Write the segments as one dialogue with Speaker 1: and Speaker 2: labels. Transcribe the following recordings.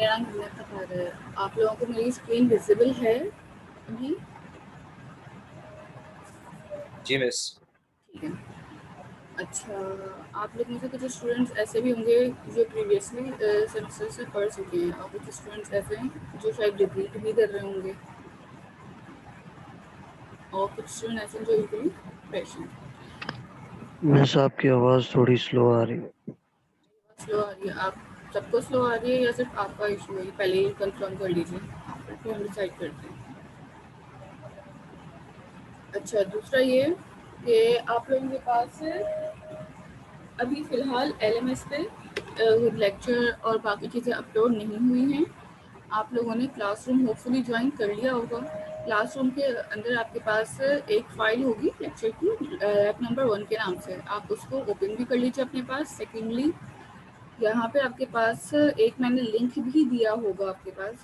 Speaker 1: मेरा इंटरनेट बता रहा है। आप लोगों को मेरी स्क्रीन विजिबल है अभी?
Speaker 2: जी मिस।
Speaker 1: ठीक है। अच्छा, आप लोग में से कुछ स्टूडेंट्स ऐसे भी होंगे जो प्रीवियसली सेमेस्टर से पढ़ चुके हैं और कुछ स्टूडेंट्स ऐसे हैं जो शायद रिपीट भी कर रहे होंगे और कुछ स्टूडेंट ऐसे हैं जो बिल्कुल फ्रेश हैं।
Speaker 3: मिस आपकी आवाज़ थोड़ी स्लो आ रही है।
Speaker 1: स्लो आ रही है? आप सबको स्लो आ रही है या सिर्फ आपका इशू है? पहले ही कंफर्म कर लीजिए, फिर हम डिसाइड करते हैं। अच्छा, दूसरा ये कि आप लोगों के पास अभी फ़िलहाल एलएमएस पे लेक्चर और बाकी चीज़ें अपलोड नहीं हुई हैं। आप लोगों ने क्लासरूम होपफुली ज्वाइन कर लिया होगा। क्लासरूम के अंदर आपके पास एक फ़ाइल होगी लेक्चर की ऐप नंबर 1 के नाम से। आप उसको ओपन भी कर लीजिए अपने पास। सेकेंडली, यहाँ पे आपके पास एक मैंने लिंक भी दिया होगा आपके पास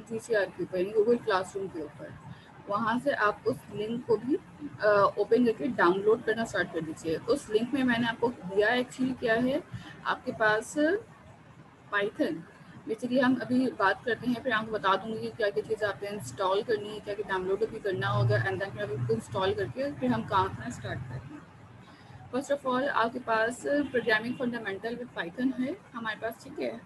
Speaker 1: जीसीआर के ऊपर, गूगल क्लासरूम के ऊपर। वहाँ से आप उस लिंक को भी ओपन करके डाउनलोड करना स्टार्ट कर दीजिए। उस लिंक में मैंने आपको दिया एक्चुअली क्या है, आपके पास पाइथन। बेसिकली हम अभी बात करते हैं, फिर आपको बता दूंगी कि क्या क्या चीज़ें आपने इंस्टॉल करनी है, क्या क्या डाउनलोड भी करना होगा, एंड देन फिर आपको इंस्टॉल करके फिर हम काम अपना स्टार्ट करेंगे। फर्स्ट ऑफ ऑल आपके पास प्रोग्रामिंग फंडामेंटल विद पाइथन है हमारे पास, ठीक है।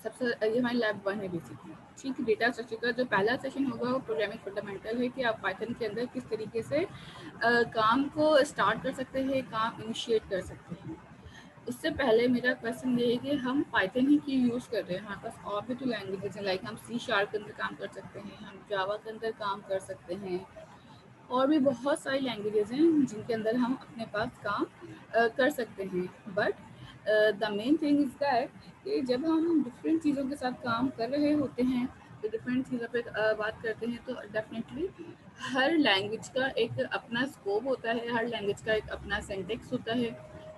Speaker 1: सबसे ये हमारी लैब 1 है बेसिकली, ठीक। डेटा स्ट्रक्चर का जो पहला सेशन होगा वो प्रोग्रामिंग फंडामेंटल है कि आप पाइथन के अंदर किस तरीके से काम को स्टार्ट कर सकते हैं, काम इनिशिएट कर सकते हैं। उससे पहले मेरा क्वेश्चन ये है कि हम पाइथन ही क्यों यूज़ कर रहे हैं? हमारे पास और भी तो लैंग्वेजेस हैं, लाइक हम सी शार्प के अंदर काम कर सकते हैं, हम जावा के अंदर काम कर सकते हैं, और भी बहुत सारी लैंग्वेजेस हैं जिनके अंदर हम अपने पास काम कर सकते हैं। But the main thing is that कि जब हम डिफरेंट चीज़ों के साथ काम कर रहे होते हैं, तो डिफरेंट चीज़ों पे बात करते हैं, तो डेफिनेटली हर लैंग्वेज का एक अपना स्कोप होता है, हर लैंग्वेज का एक अपना सिंटेक्स होता है,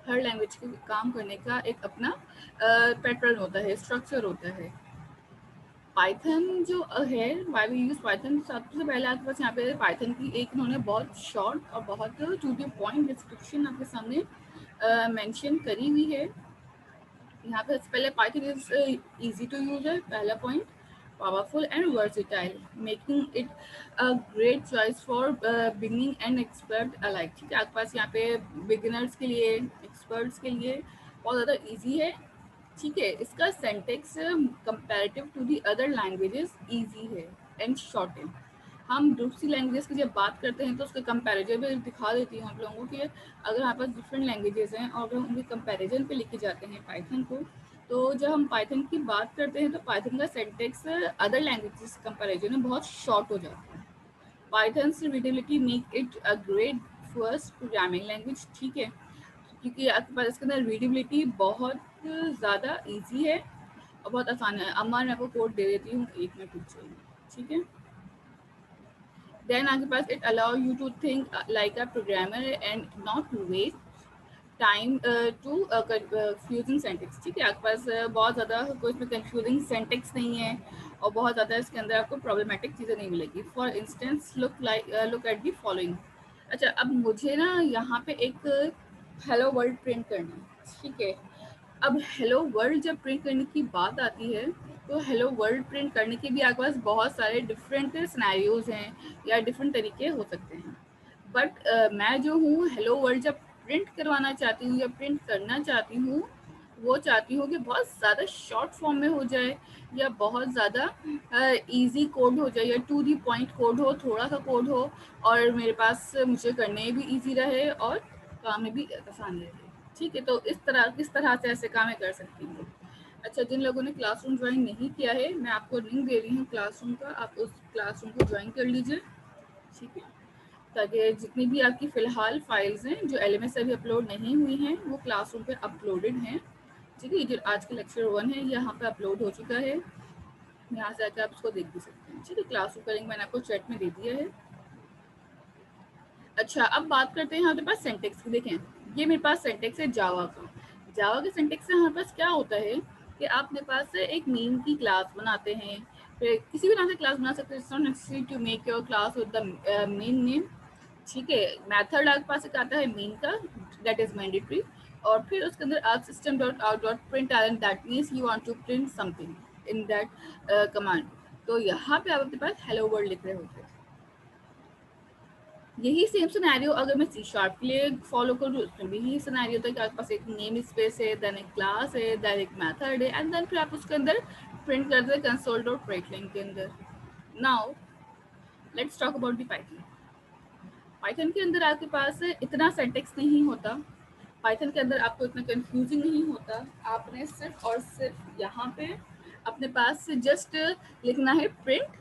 Speaker 1: हर लैंग्वेज के काम करने का एक अपना पैटर्न होता है, स्ट्रक्चर होता है। पाइथन जो है, वाई वी यूज़ पाइथन, सबसे पहले आपके पास यहाँ पे पाइथन की एक उन्होंने बहुत शॉर्ट और बहुत टू द पॉइंट डिस्क्रिप्शन आपके सामने मेंशन करी हुई है। यहाँ पे सबसे पहले Python is easy to use है, पहला point. Powerful and versatile, making it a great choice for beginning and expert alike, ठीक है। आपके पास यहाँ पे बिगिनर्स के लिए, एक्सपर्ट्स के लिए बहुत ज़्यादा ईजी है, ठीक है। इसका syntax comparative to the other languages easy है एंड शॉर्ट है। हम दूसरी लैंग्वेजेस की जब बात करते हैं तो उसके कंपैरिजन भी दिखा देती हूँ आप लोगों को कि अगर हमारे पास डिफरेंट लैंग्वेजेस हैं और अगर हम उनके कंपैरिजन पे लेके जाते हैं पाइथन को, तो जब हम पाइथन की बात करते हैं तो पाइथन का सेंटेक्स अदर लैंग्वेजेस कंपैरिजन में बहुत शॉर्ट हो जाता है। Pythons readability make it a great first programming language, ठीक है, क्योंकि आपके पास इसके अंदर रीडेबिलिटी बहुत ज़्यादा ईजी है और बहुत आसान है। अम्मा मैं आपको कोड दे देती हूँ, एक मिनट रुक जाइए, ठीक है। देन आपके पास it allow you to think like a programmer and not waste time to confusing syntax, ठीक है। आपके पास बहुत ज़्यादा कोई इसमें कंफ्यूजिंग सेंटेक्स नहीं है और बहुत ज़्यादा इसके अंदर आपको प्रॉब्लमेटिक चीज़ें नहीं मिलेगी। For instance look at the following. अच्छा, अब मुझे ना यहाँ पे एक हेलो वर्ल्ड प्रिंट करना है, ठीक है। अब हेलो वर्ल्ड जब प्रिंट करने की बात आती है तो हेलो वर्ल्ड प्रिंट करने के भी आपके पास बहुत सारे डिफरेंट सिनेरियोज हैं या डिफरेंट तरीके हो सकते हैं। बट मैं जो हूँ हेलो वर्ल्ड जब प्रिंट करवाना चाहती हूँ या प्रिंट करना चाहती हूँ, वो चाहती हूँ कि बहुत ज़्यादा शॉर्ट फॉर्म में हो जाए या बहुत ज़्यादा इजी कोड हो जाए या टू दी पॉइंट कोड हो, थोड़ा सा कोड हो और मेरे पास मुझे करने भी इजी रहे और काम में भी आसानी रहे, ठीक है। तो किस तरह से ऐसे काम कर सकती हूँ। अच्छा, जिन लोगों ने क्लासरूम ज्वाइन नहीं किया है, मैं आपको लिंक दे रही हूँ क्लासरूम का, आप उस क्लासरूम को ज्वाइन कर लीजिए, ठीक है। ताकि जितनी भी आपकी फ़िलहाल फाइल्स हैं जो एलएमएस से अभी अपलोड नहीं हुई हैं वो क्लासरूम पे अपलोडेड हैं, ठीक है। ये जो आज का लेक्चर 1 है यहाँ पे अपलोड हो चुका है, यहाँ से आकर आप उसको देख भी सकते हैं, ठीक है। क्लासरूम का लिंक मैंने आपको चैट में दे दिया है। अच्छा, अब बात करते हैं हमारे पास सेंटेक्स की। देखें, ये मेरे पास सेंटेक्स है जावा का। जावा के सेंटेक्स से हमारे पास क्या होता है कि आप अपने पास एक नेम की क्लास बनाते हैं, फिर किसी भी नाम से क्लास बना सकते हैं, it's not necessary to make your class with the main name, ठीक है। मेथड आपके पास एक आता है मेन का, दैट इज मैंडेटरी। और फिर उसके अंदर आप system.out.println, that means you want to print something in that command. तो यहाँ पे आप अपने पास हेलो वर्ल्ड लिख रहे होते हैं। यही सेम सिनेरियो अगर मैं सी शार्प के लिए फॉलो करूँ, उसमें भी यही सिनेरियो होता है कि आपके पास एक नेम स्पेस है, देन एक क्लास है, देन एक मेथड है, एंड देन फिर आप उसके अंदर प्रिंट करते हैं console.println के अंदर। Now let's talk about the Python. Python के अंदर आपके पास इतना सिंटैक्स नहीं होता, पाइथन के अंदर आपको इतना कंफ्यूजिंग नहीं होता। आपने सिर्फ और सिर्फ यहाँ पे अपने पास जस्ट लिखना है प्रिंट,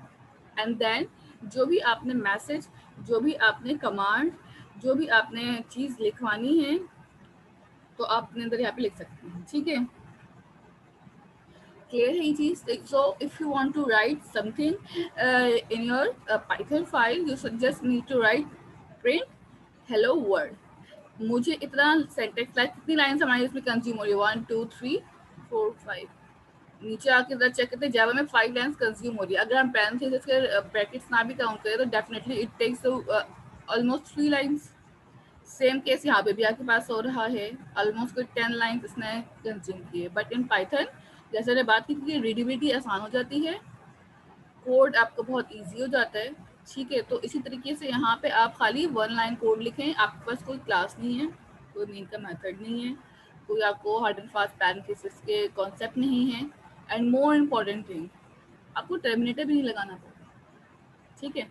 Speaker 1: एंड देन जो भी आपने मैसेज, जो भी आपने कमांड, जो भी आपने चीज़ लिखवानी है, तो आप अपने अंदर यहाँ पे लिख सकते हैं। ठीक है, क्लियर है ये चीज़? So if you want to write something in your Python file, you just need to write print hello world. मुझे इतना सेंटेक्स लाइक कितनी लाइन्स हमारी इसमें कंज्यूम हो रही है, 1 2 3 4 5, नीचे आके इधर चेक करते हैं जावा में 5 लाइन्स कंज्यूम हो रही है। अगर हम पैरेंथेसिस के ब्रैकेट्स ना भी काउंट करें तो definitely it takes almost 3 lines. Same case यहाँ पे भी आपके पास हो रहा है, ऑलमोस्ट कोई 10 लाइन्स इसने कंज्यूम की है। बट इन पाइथन जैसे मैंने बात की थी, रीडेबिलिटी आसान हो जाती है, कोड आपको बहुत ईजी हो जाता है। ठीक है, तो इसी तरीके से यहाँ पे आप खाली 1 लाइन कोड लिखें, आपके पास कोई क्लास नहीं है, कोई मेन का मेथड नहीं है, कोई आपको हार्ड एंड फास्ट पैरेंथेसिस के कॉन्सेप्ट नहीं है, एंड मोर इम्पॉर्टेंट थिंग, आपको टर्मिनेटर भी नहीं लगाना पड़ेगा। ठीक है,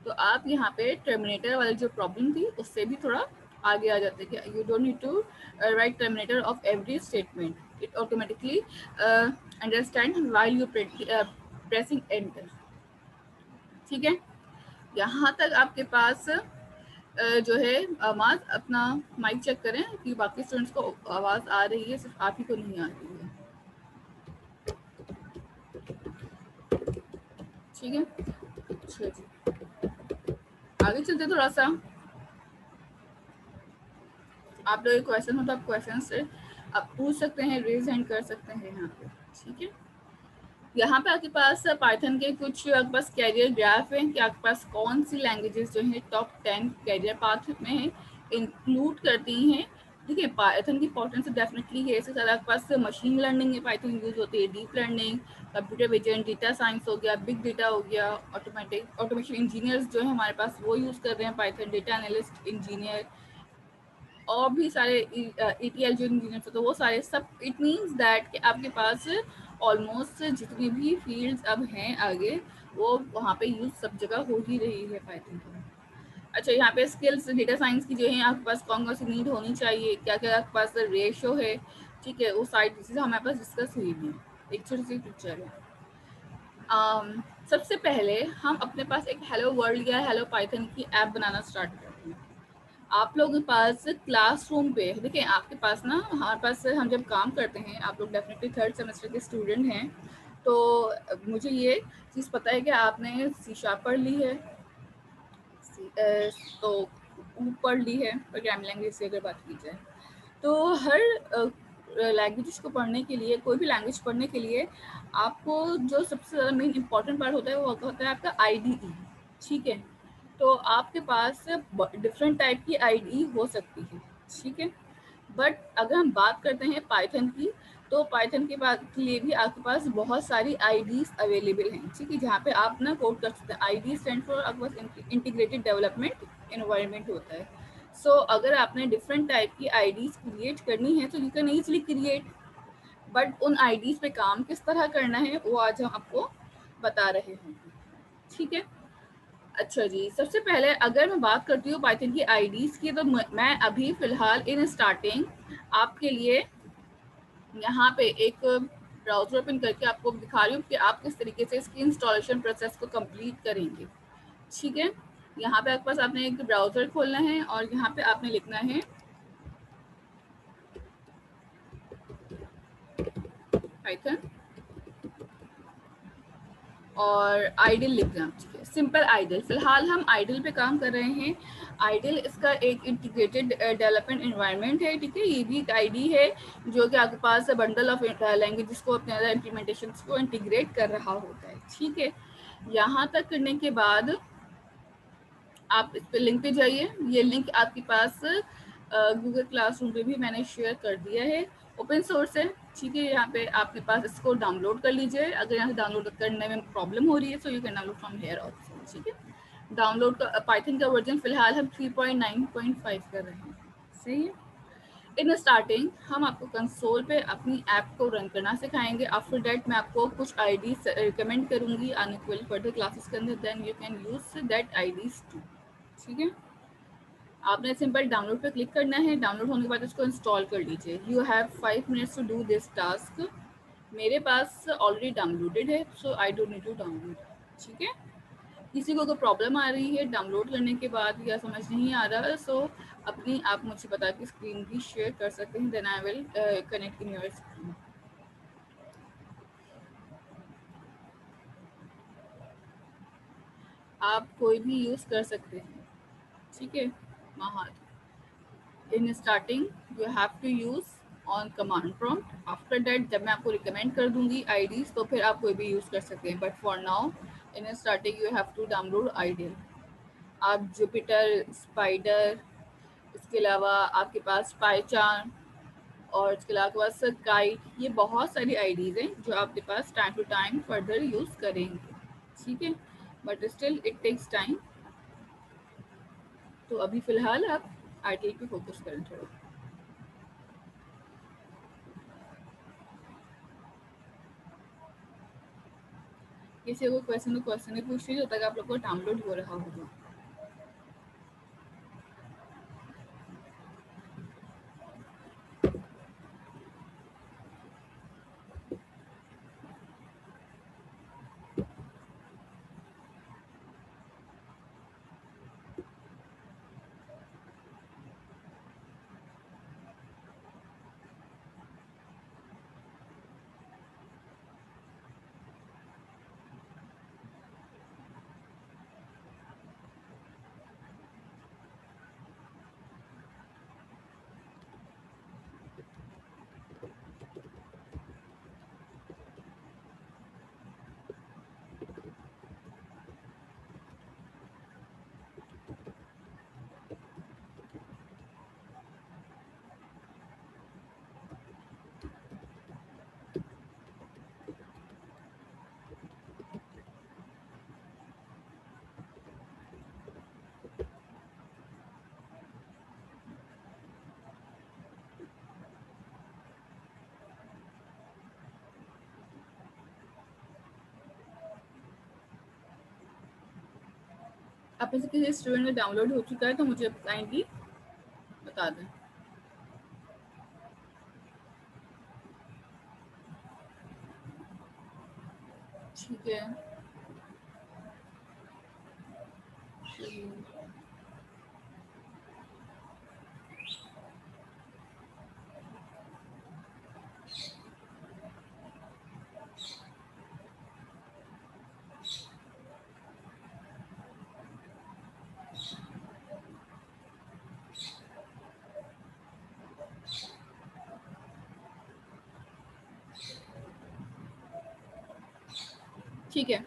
Speaker 1: तो आप यहाँ पे टर्मिनेटर वाली जो प्रॉब्लम थी उससे भी थोड़ा आगे आ जाते हैं कि you don't need to write terminator of every statement, it automatically understand while you pressing enter. ठीक है, यहाँ तक आपके पास जो है आवाज़, अपना माइक चेक करें कि बाकी स्टूडेंट्स को आवाज़ आ रही है, सिर्फ आप ही को नहीं आ रही है। ठीक है, अच्छा जी, आगे चलते थोड़ा सा। आप लोग क्वेश्चन हो तो आप क्वेश्चन से आप पूछ सकते हैं, रेज हैंड कर सकते हैं यहाँ पे। ठीक है, यहाँ पे आपके पास पाइथन के कुछ आपके पास कैरियर ग्राफ है कि आपके पास कौन सी लैंग्वेजेस जो है टॉप 10 कैरियर पाथ में इंक्लूड करती हैं। ठीक है, पाइथन की इंपॉर्टेंस डेफिनेटली है। इसके साथ आपके पास मशीन लर्निंग में पाइथन यूज होती है, deep learning, computer vision, data science हो गया, बिग डेटा हो गया, ऑटोमेशन इंजीनियर्स जो है हमारे पास वो यूज़ कर रहे हैं पाइथन, डेटा एनालिस्ट इंजीनियर, और भी सारे ETL जो इंजीनियर्स, तो वो सारे सब, इट मीन्स दैट कि आपके पास ऑलमोस्ट जितनी भी फील्ड्स अब हैं आगे, वो वहाँ पे यूज सब जगह हो ही रही है पाइथन की। अच्छा, यहाँ पे स्किल्स डेटा साइंस की जो है आपके पास कौन कौन सी नीड होनी चाहिए, क्या क्या आपके पास रेशो है। ठीक है, वो सारी चीज़ें हमारे पास डिस्कस हुई हैं, एक छोटी सी पिक्चर है। सबसे पहले हम अपने पास एक हेलो वर्ल्ड या हेलो पाइथन की ऐप बनाना स्टार्ट करते हैं। आप लोगों के पास क्लासरूम पे देखिए, आपके पास ना, हमारे पास हम जब काम करते हैं, आप लोग डेफिनेटली 3rd सेमेस्टर के स्टूडेंट हैं, तो मुझे ये चीज़ पता है कि आपने सी शार्प पढ़ ली है, तो पढ़ ली है प्रोग्रामिंग लैंग्वेज से अगर बात की जाए, तो हर लैंग्वेज को पढ़ने के लिए, कोई भी लैंग्वेज पढ़ने के लिए आपको जो सबसे ज़्यादा मेन इंपॉर्टेंट पार्ट होता है वो होता है आपका IDE। ठीक है, तो आपके पास डिफरेंट टाइप की IDE हो सकती है। ठीक है, बट अगर हम बात करते हैं पाइथन की, तो पाइथन के लिए भी आपके पास बहुत सारी IDEs अवेलेबल हैं। ठीक है, जहाँ पे आप ना कोड कर सकते हैं। IDE स्टैंड फॉर आपके पास इंटीग्रेटेड डेवलपमेंट एनवायरनमेंट होता है। सो अगर आपने डिफरेंट टाइप की IDEs क्रिएट करनी है तो you can easily create, but उन IDEs पे काम किस तरह करना है वो आज हम आपको बता रहे हैं। ठीक है, अच्छा जी, सबसे पहले अगर मैं बात करती हूँ पाइथन की IDEs की, तो मैं अभी फ़िलहाल इन स्टार्टिंग आपके लिए यहाँ पे एक ब्राउज़र ओपन करके आपको दिखा रही हूँ कि आप किस तरीके से इसकी इंस्टॉलेशन प्रोसेस को कंप्लीट करेंगे। ठीक है, यहाँ पे आपके पास आपने एक ब्राउज़र खोलना है और यहाँ पे आपने लिखना है पाइथन और आइडल लिखना। ठीक है, सिंपल आइडल, फिलहाल हम आइडल पे काम कर रहे हैं। आइडल इसका एक इंटीग्रेटेड डेवलपमेंट एनवायरनमेंट है। ठीक है, ये भी एक आईडी है जो कि आपके पास बंडल ऑफ लैंग्वेजेस को अपने अंदर इम्प्लीमेंटेशन को इंटीग्रेट कर रहा होता है। ठीक है, यहाँ तक करने के बाद आप इस पे लिंक पे जाइए। ये लिंक आपके पास गूगल क्लासरूम पे भी मैंने शेयर कर दिया है, ओपन सोर्स है, ठीक है। यहाँ पे आपके पास इसको डाउनलोड कर लीजिए, अगर यहाँ से डाउनलोड करने में प्रॉब्लम हो रही है so you can download from here also, ठीक है। डाउनलोड का पाइथन का वर्जन फिलहाल हम 3.9.5 कर रहे हैं, सही है। इन स्टार्टिंग हम आपको कंसोल पे अपनी ऐप को रन करना सिखाएंगे। आफ्टर दैट मैं आपको कुछ आईडीज रिकमेंड करूंगी आने वाली फर्दर क्लासेस के अंदर, then you can use that IDs to, ठीक है। आपने सिंपल डाउनलोड पे क्लिक करना है, डाउनलोड होने के बाद इसको इंस्टॉल कर लीजिए। You have 5 minutes to do this task. मेरे पास ऑलरेडी डाउनलोडेड है so I don't need to download, ठीक है। किसी को अगर प्रॉब्लम आ रही है डाउनलोड करने के बाद या समझ नहीं आ रहा सो अपनी आप मुझे बता के स्क्रीन भी शेयर कर सकते हैं, then I will connect in your screen. आप कोई भी यूज़ कर सकते हैं, ठीक है। महार in starting you have to use on command prompt. After that जब मैं आपको रिकमेंड कर दूंगी आईडीज तो फिर आप कोई भी यूज़ कर सकते हैं, but for now in starting you have to download ideal. आप जुपिटर, स्पाइडर, इसके अलावा आपके पास पाईचान और इसके अलावा आपके पास काइट, ये बहुत सारी आईडीज़ हैं जो आपके पास time to time further use करेंगे, ठीक है। But still it takes time, तो अभी फ़िलहाल आप आईटी पे फोकस करें थोड़ा। किसी को क्वेश्चन ही पूछ लीजिए जब तक आप लोग को डाउनलोड हो रहा होगा। आप में से किसी स्टूडेंट का डाउनलोड हो चुका है तो मुझे काइंडली बता दें, ठीक है। ठीक है,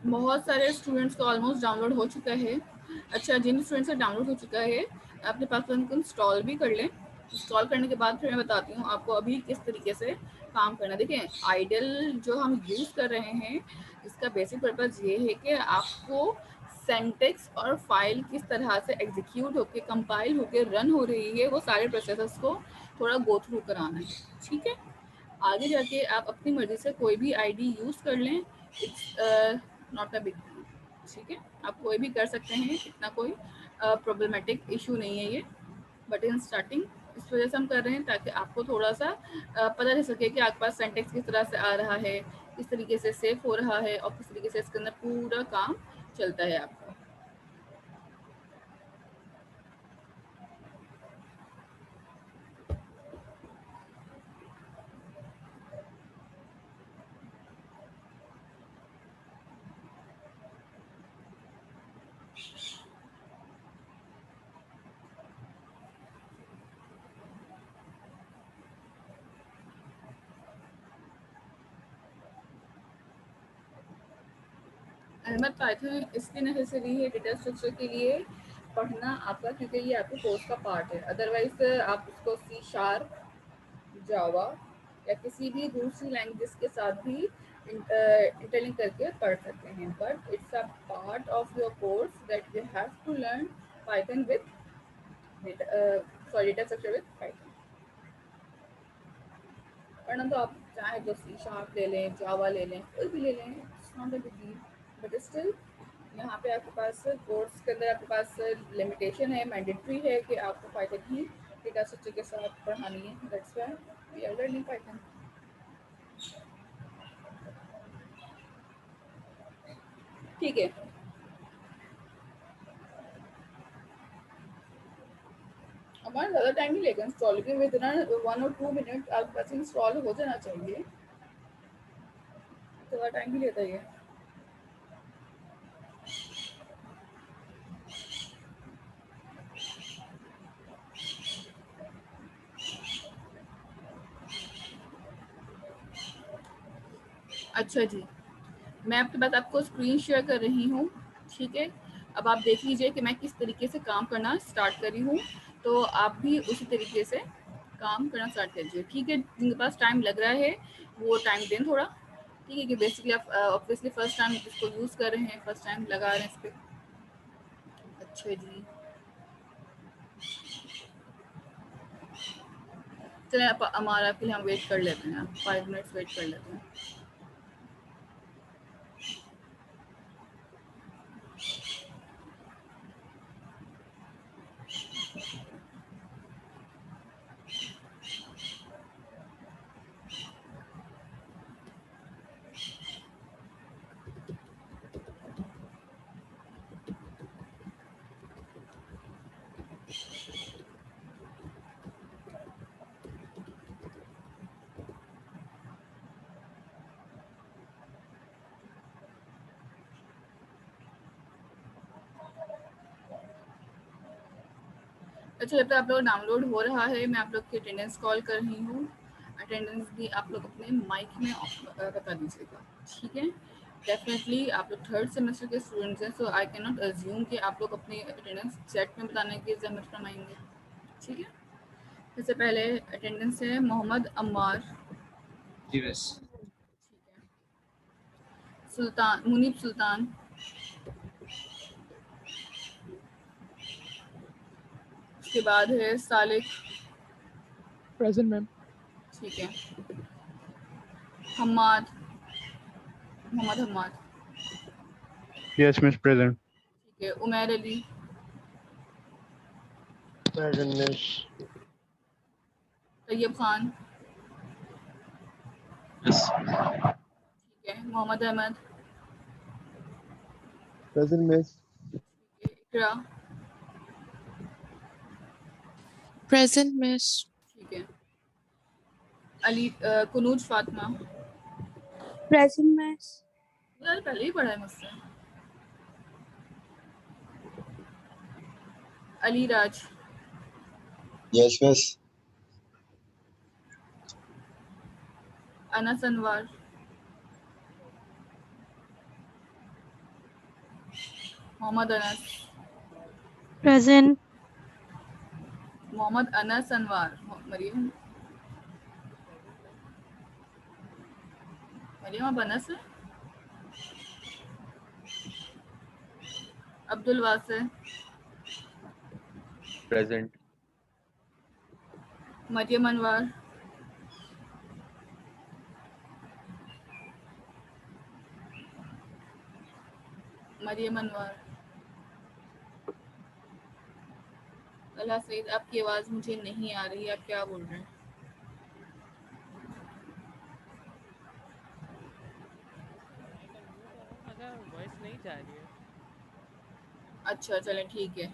Speaker 1: बहुत सारे स्टूडेंट्स का ऑलमोस्ट डाउनलोड हो चुका है। अच्छा, जिन स्टूडेंट्स का डाउनलोड हो चुका है अपने पास उनको इंस्टॉल भी कर लें। इंस्टॉल करने के बाद फिर मैं बताती हूँ आपको अभी किस तरीके से काम करना। देखिए, आइडल जो हम यूज़ कर रहे हैं इसका बेसिक पर्पज़ ये है कि आपको सेंटेक्स और फाइल किस तरह से एग्जीक्यूट होके कंपाइल होके रन हो रही है वो सारे प्रोसेसेस को थोड़ा गो थ्रू कराना है, ठीक है। आगे जाके आप अपनी मर्जी से कोई भी आईडी यूज़ कर लें, it's not a big deal, ठीक है। आप कोई भी कर सकते हैं, इतना कोई प्रॉब्लमेटिक इशू नहीं है ये। बट इन स्टार्टिंग इस वजह से हम कर रहे हैं ताकि आपको थोड़ा सा पता चल सके कि आपके पास सेंटेक्स किस तरह से आ रहा है, किस तरीके से सेव हो रहा है और किस तरीके से इसके अंदर पूरा काम चलता है आपका। अहमद, पाइथन इसलिए नेसेसरी है डेटा स्ट्रक्चर के लिए पढ़ना आपका, क्योंकि ये आपके कोर्स का पार्ट है। अदरवाइज आप उसको सी शार्प, जावा या किसी भी दूसरी लैंग्वेज के साथ भी इंटरलिंक करके पढ़ सकते हैं, but it's a part of your course that you have to learn Python with data structure with Python. वरना तो आप चाहे तो सी शार्प ले लें, जावा ले लें, कोई भी ले लें, it's not a big deal, but still यहाँ पे आपके पास कोर्स के अंदर आपके पास लिमिटेशन है, मैंडेटरी है कि आपको पाइथन ही डेटा स्ट्रक्चर के साथ पढ़ानी है। That's why we are learning Python. ठीक है, हमारा ज़्यादा टाइम नहीं लेगा इंस्टॉल के, विद 1 और 2 मिनट आपके पास इंस्टॉल हो जाना चाहिए, ज़्यादा टाइम नहीं लेता ये। अच्छा जी, मैं आपके बाद आपको स्क्रीन शेयर कर रही हूँ, ठीक है। अब आप देख लीजिए कि मैं किस तरीके से काम करना स्टार्ट कर रही हूँ, तो आप भी उसी तरीके से काम करना स्टार्ट कीजिए, ठीक है। जिनके पास टाइम लग रहा है वो टाइम दें थोड़ा, ठीक है, कि बेसिकली आप ऑब्वियसली फर्स्ट टाइम इसको यूज़ कर रहे हैं, फर्स्ट टाइम लगा रहे हैं इस पर। अच्छा जी, चलिए आप हमारा फिर हम वेट कर लेते हैं, 5 मिनट्स वेट कर लेते हैं। अच्छा, जब तक आप लोग डाउनलोड हो रहा है, मैं आप लोग की अटेंडेंस कॉल कर रही हूँ। अटेंडेंस भी आप लोग अपने माइक में बता दीजिएगा, ठीक है। डेफिनेटली आप लोग थर्ड सेमेस्टर के स्टूडेंट्स हैं, सो आई कैन नॉट अज्यूम कि आप लोग अपनी अटेंडेंस चैट में बताने की जहमत फरमाएंगे, ठीक है। सबसे पहले अटेंडेंस है मोहम्मद अम्मार,
Speaker 2: जी बस।
Speaker 1: ठीक है। सुल्तान, मुनीब सुल्तान, उसके बाद है सालिक,
Speaker 4: प्रेजेंट मैम।
Speaker 1: ठीक है। Hammad, Mohammad Hammad,
Speaker 4: yes miss present.
Speaker 1: ठीक है। Umair Ali,
Speaker 3: present miss.
Speaker 1: Tayyab Khan,
Speaker 2: yes.
Speaker 1: ठीक है। Mohammad Ahmed,
Speaker 4: present miss.
Speaker 1: ठीक है। इकरा,
Speaker 5: Present, Miss.
Speaker 1: ठीक है। Ali, कुनूज Fatima,
Speaker 5: Present, Miss.
Speaker 1: यार पहले ही पढ़ा है मुझसे। Ali Raj,
Speaker 6: yes miss.
Speaker 1: Anas Anwar, Mohammad Anas,
Speaker 5: Present.
Speaker 1: Mohammad Anas Anwar, Maryam, Maryam अब अनस है। अब्दुल वासे,
Speaker 2: प्रेजेंट।
Speaker 1: मरियम अनवर, मरियम अनवर। अल्लाह सईद, आपकी आवाज़ मुझे नहीं आ रही, आप क्या बोल रहे हैं?
Speaker 7: माइक अनम्यूट है मगर वॉइस नहीं जा रही है।
Speaker 1: अच्छा चलें, ठीक है।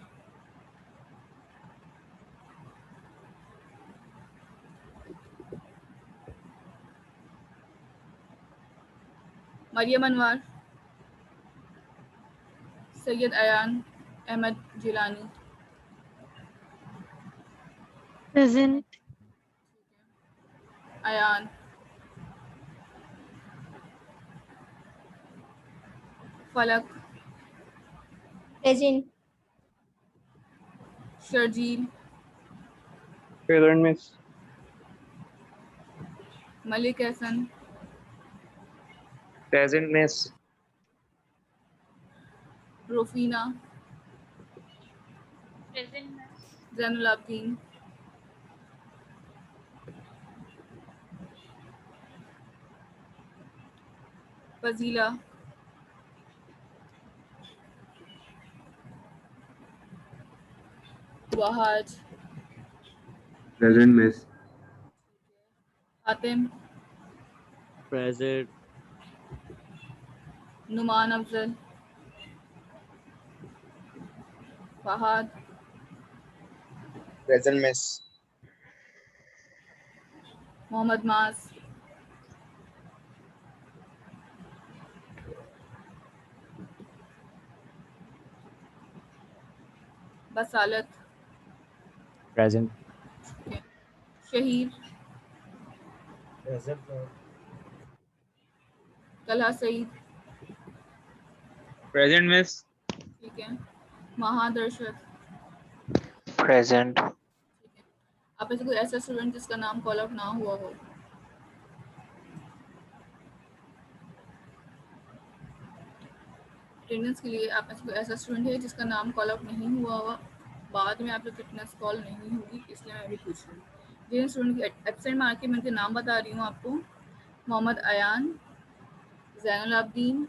Speaker 1: मरियम अनवर, सैयद अयान अहमद जिलानी,
Speaker 5: Present.
Speaker 1: अयान, फलक,
Speaker 8: Present.
Speaker 1: Sharjeel,
Speaker 4: Present, Miss.
Speaker 1: Malik Ehsan,
Speaker 2: Present, Miss.
Speaker 1: रोफीना,
Speaker 5: Present, miss.
Speaker 1: Zainul Abedin, Fazila, Wahaj,
Speaker 6: Present, Miss.
Speaker 1: Hatim,
Speaker 3: Present.
Speaker 1: Numan Afzal, Fahad,
Speaker 6: Present, Miss.
Speaker 1: Mohammad मास, बसालत,
Speaker 2: Present.
Speaker 1: शहीद,
Speaker 6: Present,
Speaker 1: Talha Saeed,
Speaker 2: Present, Miss.
Speaker 1: ठीक है, महाद अरशद,
Speaker 3: Present.
Speaker 1: ठीक है। आप में से कोई ऐसा स्टूडेंट जिसका नाम कॉल आउट ना हुआ हो? अटेंडेंस के लिए आप में से कोई ऐसा स्टूडेंट है जिसका नाम कॉल आउट नहीं हुआ हुआ? बाद में आप लोग फिटनेस कॉल नहीं होगी, इसलिए मैं भी पूछ रही हूँ। जिन स्टूडेंट की एब्सेंट मार्क के मैं उनके नाम बता रही हूँ आपको। मोहम्मद अयान, जैनुल आबदीन,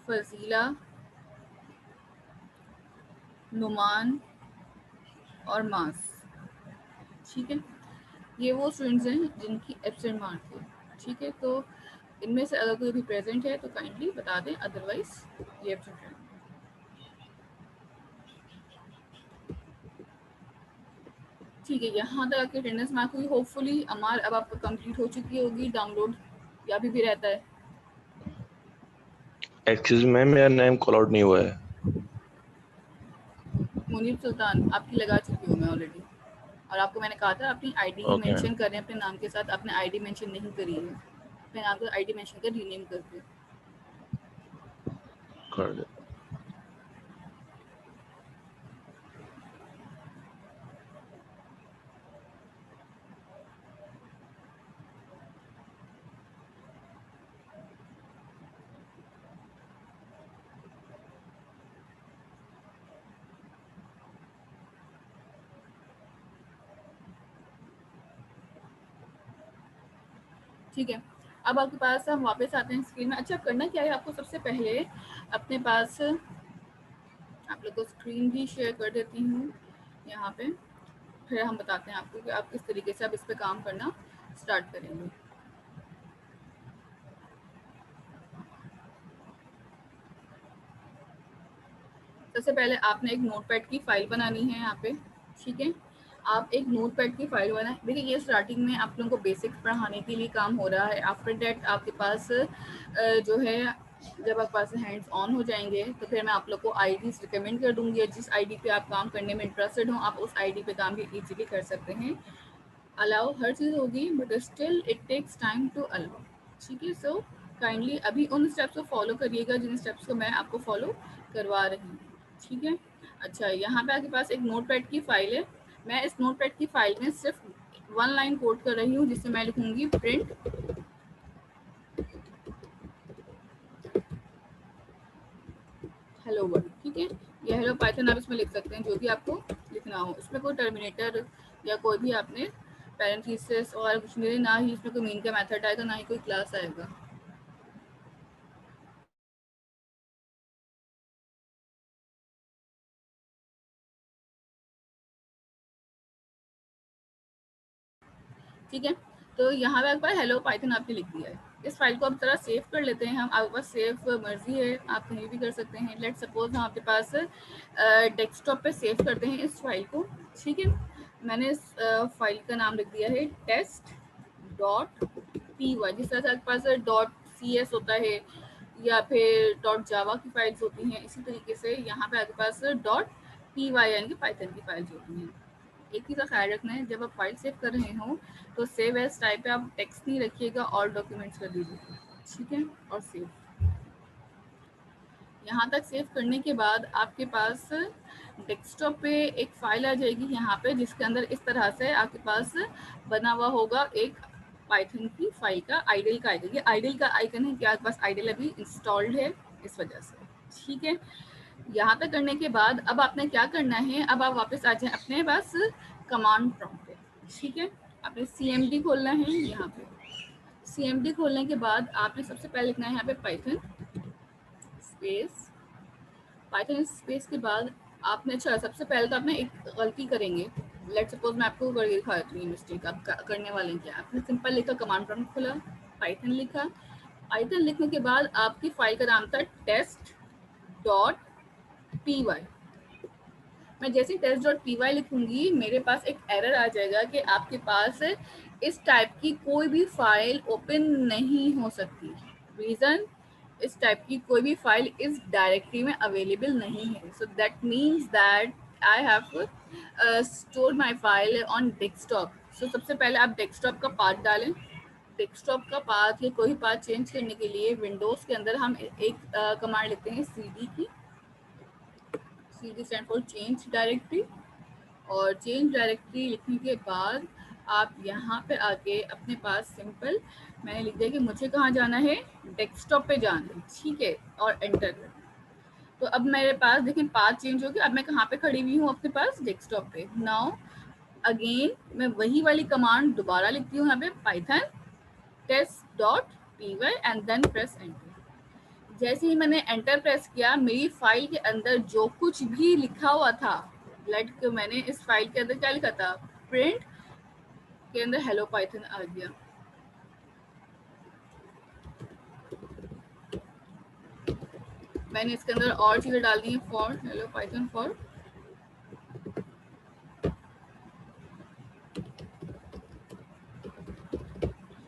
Speaker 1: फजीला, नुमान और मास, ठीक है। ये वो स्टूडेंट्स हैं जिनकी एब्सेंट मार्क है, ठीक है। तो इनमें से अगर कोई भी प्रेजेंट है तो काइंडली बता दें, अदरवाइज ये एब्सेंट है। ठीक है, यहाँ तक आपकी अटेंडेंस मार्क हुई। होपफुली अमार अब आपको कंप्लीट हो चुकी होगी डाउनलोड, या अभी भी रहता है?
Speaker 8: एक्सक्यूज मैम, मेरा नेम कॉल आउट नहीं हुआ है।
Speaker 1: मुनीब सुल्तान, आपकी लगा चुकी हूँ मैं ऑलरेडी, और आपको मैंने कहा था अपनी आईडी
Speaker 8: ओके
Speaker 1: मेंशन करें अपने नाम के साथ। आपने आईडी मेंशन नहीं करी है, अपने नाम को आईडी मेंशन कर रीनेम करके।
Speaker 8: कर दे।
Speaker 1: ठीक है, अब आपके पास हम वापस आते हैं स्क्रीन में। अच्छा, करना क्या है आपको? सबसे पहले अपने पास आप लोग को स्क्रीन भी शेयर कर देती हूँ यहाँ पे, फिर हम बताते हैं आपको कि आप किस तरीके से आप इस पे काम करना स्टार्ट करेंगे। सबसे पहले आपने एक नोटपैड की फाइल बनानी है यहाँ पे, ठीक है। आप एक नोटपैड की फाइल बनाएं। देखिए, ये स्टार्टिंग में आप लोगों को बेसिक्स पढ़ाने के लिए काम हो रहा है। आफ्टर दैट आपके पास जो है, जब आपके पास हैंड्स ऑन हो जाएंगे तो फिर मैं आप लोग को आईडीज रिकमेंड कर दूंगी। जिस आईडी पे आप काम करने में इंटरेस्टेड हो, आप उस आईडी पे काम भी इजीली कर सकते हैं। अलाउ हर चीज़ होगी, but still it takes time to allow, ठीक है। सो काइंडली अभी उन स्टेप्स को फॉलो करिएगा जिन स्टेप्स को मैं आपको फॉलो करवा रही हूँ, ठीक है। अच्छा, यहाँ पे आपके पास एक नोटपैड की फाइल है। मैं इस नोटपैड की फाइल में सिर्फ 1 लाइन कोड कर रही हूँ, जिससे मैं लिखूंगी प्रिंट हेलो वर्ल्ड, ठीक है। या हेलो पाइथन आप इसमें लिख सकते हैं, जो भी आपको लिखना हो। इसमें कोई टर्मिनेटर या कोई भी आपने पैरेंथेसिस और कुछ नहीं, ना ही इसमें कोई मीन का मेथड आएगा, ना ही कोई क्लास आएगा। ठीक है, तो यहाँ पे आपके पास हेलो पाइथन आपने लिख दिया है। इस फाइल को अब जरा सेव कर लेते हैं हम। आपके पास सेव मर्जी है, आप कहीं भी कर सकते हैं। लेट सपोज हम आपके पास डेस्कटॉप पे सेव करते हैं इस फाइल को, ठीक है। मैंने इस फाइल का नाम लिख दिया है test.py। जिस तरह से आपके पास .cs होता है या फिर .java की फाइल्स होती हैं, इसी तरीके से यहाँ पे आपके पास .py यानी कि पाइथन की फाइल्स होती हैं। एक चीज़ का ख्याल रखना है, जब आप फाइल सेव कर रहे हो तो सेव एज टाइप पे आप टेक्स्ट नहीं रखिएगा, ऑल डॉक्यूमेंट्स कर दीजिए, ठीक है। और सेव यहाँ तक सेव करने के बाद आपके पास डेस्कटॉप पे एक फाइल आ जाएगी यहाँ पे, जिसके अंदर इस तरह से आपके पास बना हुआ होगा एक पाइथन की फाइल का आइडल का आइकन। ये आइडल का आइकन है कि आपके पास आइडल अभी इंस्टॉल्ड है इस वजह से, ठीक है। यहाँ तक करने के बाद अब आपने क्या करना है, अब आप वापस आ जाए अपने पास कमांड प्रॉम्प्ट पे, ठीक है। आपने CMD खोलना है। यहाँ पे CMD खोलने के बाद आपने सबसे पहले लिखना है यहाँ पे पाइथन स्पेस, पाइथन स्पेस के बाद आपने, अच्छा सबसे पहले तो आपने एक गलती करेंगे। लेट सपोज मैं आपको करके दिखा देती हूँ मिस्टेक आप करने वाले हैं। क्या आपने सिंपल लिखा, कमांड प्रॉम्प्ट खोला, पाइथन लिखा। पाइथन लिखने के बाद आपकी फाइल का नाम था test.py। मैं जैसे test.py लिखूंगी मेरे पास एक एरर आ जाएगा कि आपके पास इस टाइप की कोई भी फाइल ओपन नहीं हो सकती। रीज़न, इस टाइप की कोई भी फाइल इस डायरेक्टरी में अवेलेबल नहीं है। So that means that I have store my file on desktop. So सबसे पहले आप डेस्कटॉप का पाथ डालें। डेस्कटॉप का पाथ या कोई पाथ चेंज करने के लिए विंडोज़ के अंदर हम एक कमांड लिखते हैं CD की। CD stand for change directory. और चेंज डायरेक्टरी लिखने के बाद आप यहाँ पे आके अपने पास सिंपल मैंने लिख दिया कि मुझे कहाँ जाना है, डेस्कटॉप पे जाना है, ठीक है, और एंटर कर। तो अब मेरे पास देखिए पाथ चेंज हो गया। अब मैं कहाँ पे खड़ी हुई हूँ, अपने पास डेस्कटॉप पे। नाउ अगेन मैं वही वाली कमांड दोबारा लिखती हूँ यहाँ पे, Python test.py and then press enter. जैसे ही मैंने एंटर प्रेस किया, मेरी फाइल के अंदर जो कुछ भी लिखा हुआ था, लाइक मैंने इस फाइल के अंदर क्या लिखा था, प्रिंट के अंदर हेलो पाइथन आ गया। मैंने इसके अंदर और चीजें डाल दी हैं, फॉर हेलो पाइथन फॉर।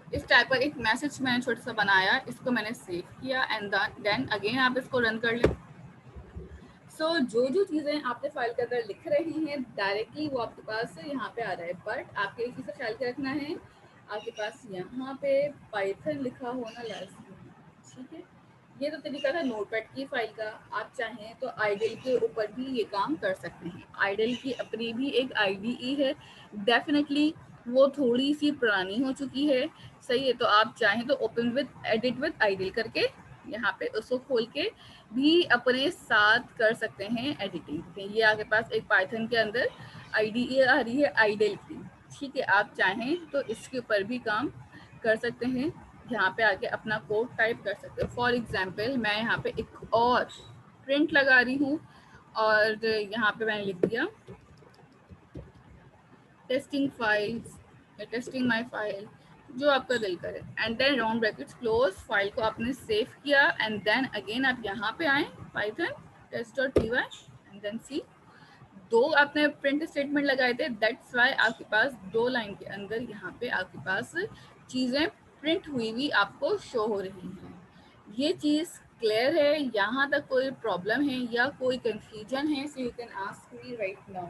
Speaker 1: इस टाइप का एक मैसेज मैंने छोटा सा बनाया, इसको मैंने सेव किया एंड देन अगेन आप इसको रन कर लें। सो जो चीज़ें आपने फाइल के अंदर लिख रही हैं डायरेक्टली वो आपके पास यहाँ पे आ रहा है। बट आपके एक चीज़ ख्याल के रखना है, आपके पास यहाँ पे पाइथन लिखा होना लाजमी है, ठीक है। ये तो तरीका था नोटपैड की फाइल का। आप चाहें तो आइडल के ऊपर भी ये काम कर सकते हैं। आइडल की अपनी भी एक IDE है, डेफिनेटली वो थोड़ी सी पुरानी हो चुकी है, सही है। तो आप चाहें तो open with edit with IDLE करके यहाँ पे उसको खोल के भी अपने साथ कर सकते हैं एडिटिंग। ये आपके पास एक पाइथन के अंदर IDE आ रही है आइडल की, ठीक है। आप चाहें तो इसके ऊपर भी काम कर सकते हैं, यहाँ पे आके अपना कोड टाइप कर सकते हैं। फॉर एग्जांपल मैं यहाँ पे एक और प्रिंट लगा रही हूँ और यहाँ पे मैंने लिख दिया testing files, testing my file, जो आपका दिल करे, and then round brackets close. File को आपने सेव किया एंड देन अगेन आप यहाँ पे आए पाइथन test.py एंड देन सी। दो आपने प्रिंट स्टेटमेंट लगाए थे, दैट्स वाई आपके पास 2 लाइन के अंदर यहाँ पे आपके पास चीज़ें प्रिंट हुई हुई आपको शो हो रही हैं। ये चीज़ क्लियर है? यहाँ तक कोई प्रॉब्लम है या कोई कंफ्यूजन है? So you can ask me right now.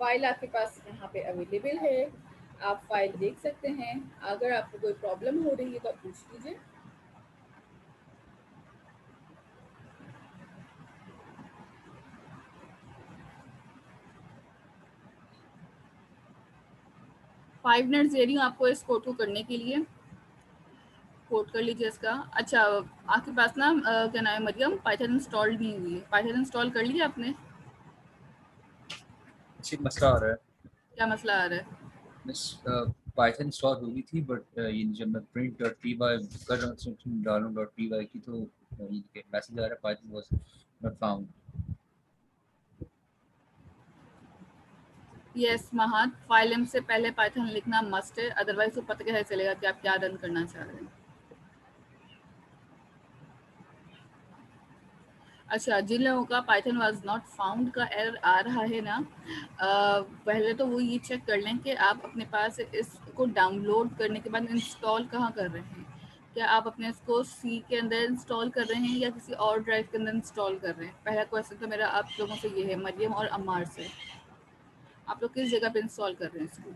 Speaker 1: File आपके पास यहाँ पे अवेलेबल है, आप फाइल देख सकते हैं। अगर आपको कोई प्रॉब्लम हो रही है तो आप पूछ लीजिए। फाइव मिनट्स दे रही हूँ आपको इस कोड को करने के लिए। कोड कर लीजिए इसका। अच्छा आपके पास ना क्या नाम है मरियम, पाइथन इंस्टॉल नहीं हुई है। पाइथन इंस्टॉल कर लीजिए आपने?
Speaker 9: मसला आ रहा है।
Speaker 1: क्या मसला आ रहा है?
Speaker 9: मिस पाइथन इंस्टॉल हो गई थी बट ये जब मैं print.py कर रहा हूँ डालूं.py की तो ये मैसेज आ रहा है Python was not found.
Speaker 1: Yes महत, फाइल नेम से पहले पाइथन लिखना मस्ट है, अदरवाइज तो पता कैसे चलेगा कि आप क्या रन करना चाह रहे हैं। अच्छा, जिन लोगों का पाइथन वाज नॉट फाउंड का एरर आ रहा है ना, पहले तो वो ये चेक कर लें कि आप अपने पास इसको डाउनलोड करने के बाद इंस्टॉल कहाँ कर रहे हैं। क्या आप अपने इसको सी के अंदर इंस्टॉल कर रहे हैं या किसी और ड्राइव के अंदर इंस्टॉल कर रहे हैं? पहला क्वेश्चन तो मेरा आप लोगों से ये है, मरियम और अम्मार से। आप लोग किस जगह पे इंस्टॉल कर रहे हैं इसको?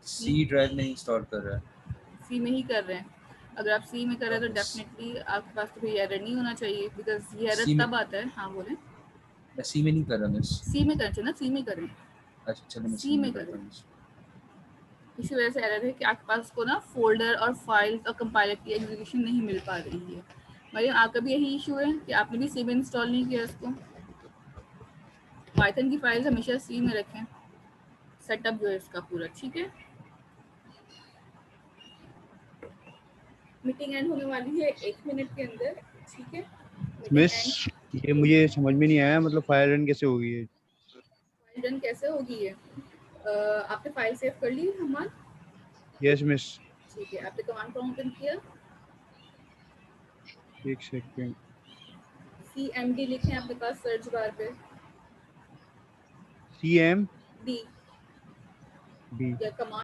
Speaker 9: सी ड्राइव में इंस्टॉल कर रहा है।
Speaker 1: सी में ही कर रहे हैं। अगर आप सी में कर रहे हैं तो डेफिनेटली आपके पास तो कोई एरर नहीं होना चाहिए, बिकॉज ये एरर
Speaker 9: C में-
Speaker 1: तब आता है। हाँ बोलें।
Speaker 9: मैं सी में नहीं कर रहा मिस।
Speaker 1: सी में करना चाहिए ना, सी में करें।
Speaker 9: अच्छा चलो मैं
Speaker 1: C
Speaker 9: सी
Speaker 1: में
Speaker 9: में
Speaker 1: करें।
Speaker 9: करता हूँ मिस।
Speaker 1: इसी वजह से एरर है कि आपके पास को ना फोल्डर और फाइल्स और कंपाइलर की एग्जीक्यूशन नहीं मिल पा रही है। मरियम आपका भी यही इशू है कि आपने भी सी में इंस्टॉल नहीं किया इसको। पाइथन की फाइल्स हमेशा सी में रखें, सेटअप जो है इसका पूरा। ठीक है, मीटिंग एंड होने वाली है 1 मिनट के अंदर। ठीक है
Speaker 10: मिस,
Speaker 1: मीटिंग
Speaker 10: ये मुझे समझ में नहीं आया, मतलब फायर रन कैसे होगी ये?
Speaker 1: एंड रन कैसे होगी है? आपने फाइल सेव कर ली हमार?
Speaker 10: Yes miss.
Speaker 1: ठीक है, आपने कमांड प्रॉम्प्ट ओपन किया,
Speaker 10: एक सेकंड।
Speaker 1: CMD लिखें आपके पास सर्च बार पे,
Speaker 10: CMD
Speaker 1: डी या कमांड